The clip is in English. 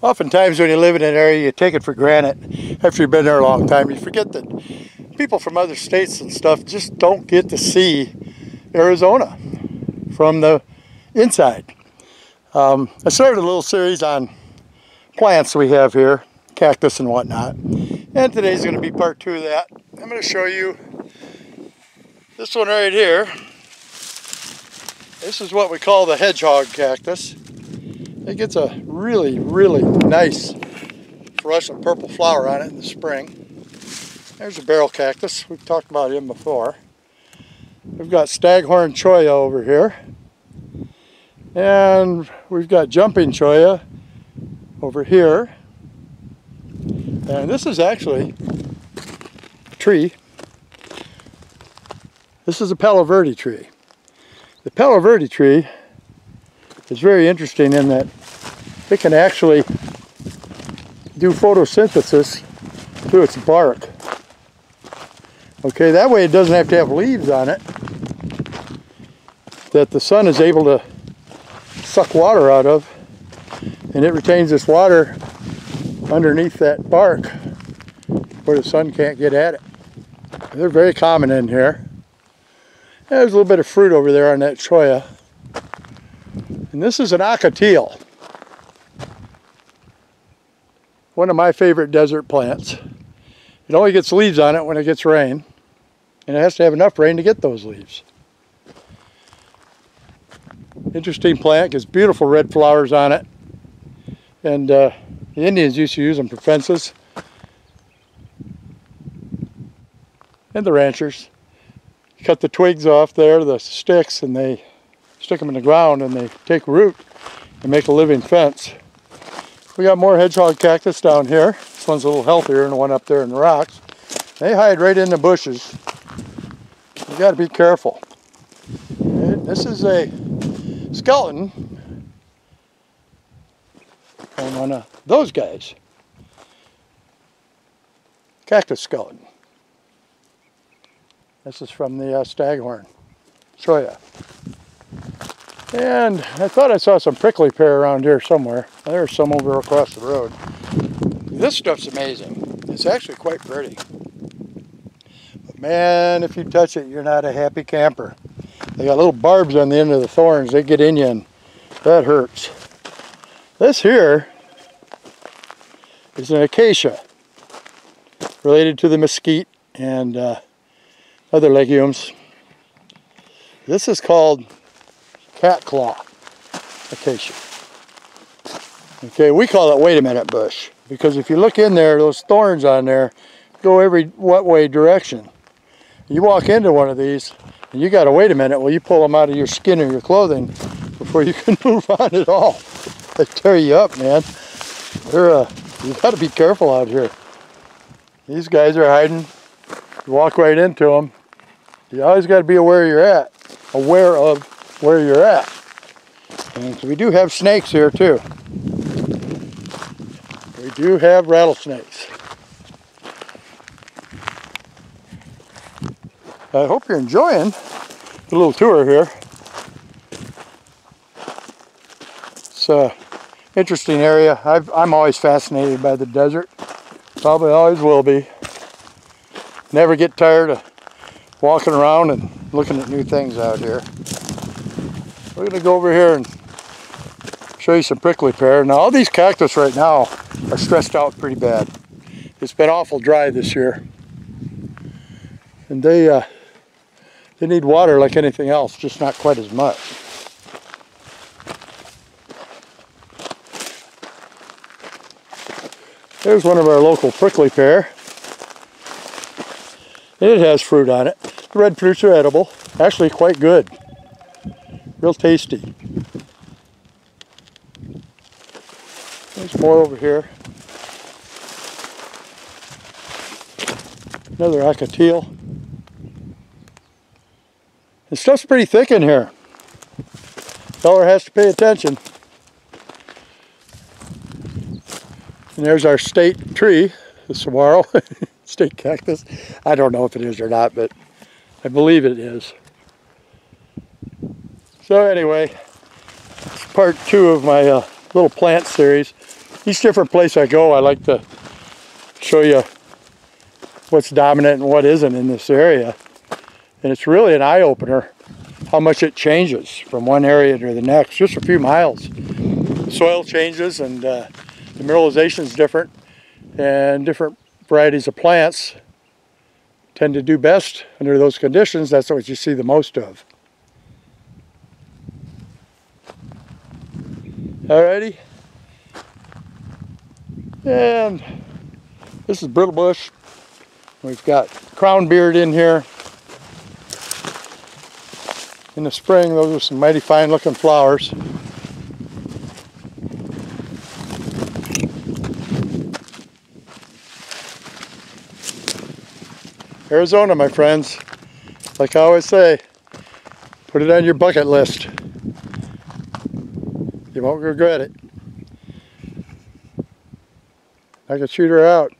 Oftentimes when you live in an area, you take it for granted after you've been there a long time. You forget that people from other states and stuff just don't get to see Arizona from the inside. I started a little series on plants we have here, cactus and whatnot. And today's going to be part 2 of that. I'm going to show you this one right here. This is what we call the hedgehog cactus. It gets a really, really nice fluorescent purple flower on it in the spring. There's a barrel cactus. We've talked about him before. We've got staghorn cholla over here. And we've got jumping cholla over here. And this is actually a tree. This is a Palo Verde tree. The Palo Verde tree is very interesting in that it can actually do photosynthesis through its bark. Okay, that way it doesn't have to have leaves on it that the sun is able to suck water out of, and it retains this water underneath that bark where the sun can't get at it. They're very common in here. There's a little bit of fruit over there on that cholla. And this is an ocotillo, one of my favorite desert plants. It only gets leaves on it when it gets rain, and it has to have enough rain to get those leaves. Interesting plant, gets beautiful red flowers on it, and the Indians used to use them for fences, and the ranchers. Cut the twigs off there, the sticks, and they stick them in the ground and they take root and make a living fence. We got more hedgehog cactus down here. This one's a little healthier than the one up there in the rocks. They hide right in the bushes. You got to be careful. This is a skeleton on one of those guys. Cactus skeleton. This is from the staghorn cholla. And I thought I saw some prickly pear around here somewhere. There's some over across the road. This stuff's amazing. It's actually quite pretty. But man, if you touch it, you're not a happy camper. They got little barbs on the end of the thorns. They get in you and that hurts. This here is an acacia related to the mesquite and other legumes. This is called cat claw acacia. Okay, we call it wait a minute bush, because if you look in there, those thorns on there go every what way direction. You walk into one of these and you gotta wait a minute while you pull them out of your skin or your clothing before you can move on at all. They tear you up, man. You gotta be careful out here. These guys are hiding. You walk right into them. You always got to be aware of where you're at. And so we do have snakes here too. We do have rattlesnakes. I hope you're enjoying the little tour here. It's an interesting area. I'm always fascinated by the desert. Probably always will be. Never get tired of walking around and looking at new things out here. We're going to go over here and show you some prickly pear. Now all these cactus right now are stressed out pretty bad. It's been awful dry this year. And they need water like anything else, just not quite as much. There's one of our local prickly pear. It has fruit on it. The red fruits are edible. Actually quite good. Real tasty. There's more over here. Another ocotillo. The stuff's pretty thick in here. Feller has to pay attention. And there's our state tree, the saguaro. State cactus. I don't know if it is or not, but I believe it is. So anyway, it's part 2 of my little plant series. each different place I go, I like to show you what's dominant and what isn't in this area. And it's really an eye-opener how much it changes from one area to the next, just a few miles. The soil changes and the mineralization is different, and different varieties of plants tend to do best under those conditions. That's what you see the most of. Alrighty. And this is brittle bush. We've got crown beard in here. In the spring, those are some mighty fine looking flowers. Arizona, my friends. Like I always say, put it on your bucket list. You won't regret it. Nugget shooter out.